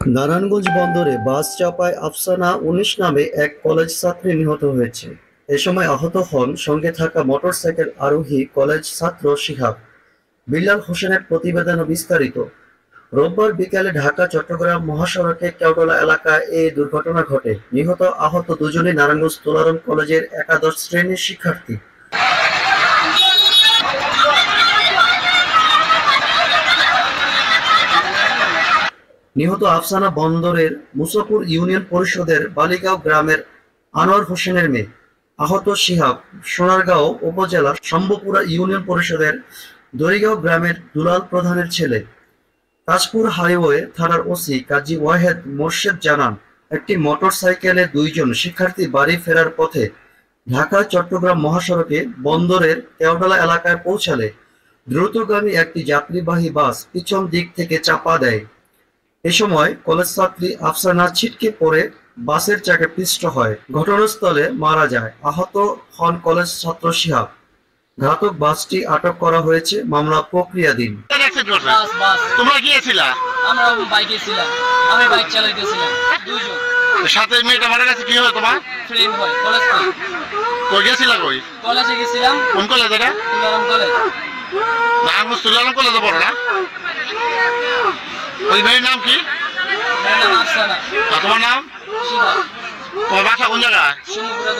নারায়ণগঞ্জ বন্দরে বাস চাপায় আফসানা ১৯ নামে এক কলেজ ছাত্রী নিহত হয়েছে। এ সময় আহত হন সঙ্গে থাকা মোটরসাইকেল আরোহী কলেজ ছাত্র শিহাব। বিল্লাল হোসেনের প্রতিবেদনে বিস্তারিত। রোববার বিকেলে ঢাকা-চট্টগ্রাম মহাসড়কে কেওটলা এলাকায় এ দুর্ঘটনা ঘটে। নিহত আহত দুজনেই নারায়ণগঞ্জ তোলারম কলেজের একাদশ শ্রেণীর শিক্ষার্থী। নিহত আফসানা বন্দরের মুসাপুর ইউনিয়ন পরিষদের বালিগাঁও গ্রামের আনোয়ার হোসেনের মেয়ে। আহত শিহাব সোনারগাঁও উপজেলার শম্ভুপুরা ইউনিয়ন পরিষদের দড়িগাঁও গ্রামের দুলাল প্রধানের ছেলে। তাজপুর হাইওয়ে থানার ওসি কাজী ওয়াহেদ মোর্শেদ জানান, একটি মোটরসাইকেলে দুইজন শিক্ষার্থী বাড়ি ফেরার পথে ঢাকা-চট্টগ্রাম মহাসড়কে বন্দরের কেওটলা এলাকায় পৌঁছালে দ্রুতগামী একটি যাত্রীবাহী বাস পিছন দিক থেকে চাপা দেয়। এ সময় কলেজ ছাত্রী আফসানা ছিটকে পড়ে বাসের চাকায় পিষ্ট হয়, ঘটনাস্থলে মারা যায়। আহত হন কলেজ ছাত্র শিহাব। ঘাতক বাসটি আটক করা হয়েছে, মামলা প্রক্রিয়াধীন। তোমরা গিয়েছিলা? আমরা বাইকে ছিলাম, আমি বাইক চালাইতেছিলাম। দুইজন সাথে মেয়েটা মারা গেছে, কি হয় তোমার? ফ্রেন্ড হয়, কলেজ থেকে। কই গেছিলা? কই কলেজে গেছিলাম। কোন কলেজ এটা? তুলারাম কলেজ। নারায়ণগঞ্জ তুলারাম কলেজে পড়ো না? ওই মেয়ের নাম কি? মেয়ের নাম আফসানা। তোমার নাম? শিহাব। তোমার বাসা কোন জায়গায়? শম্ভুপুরা।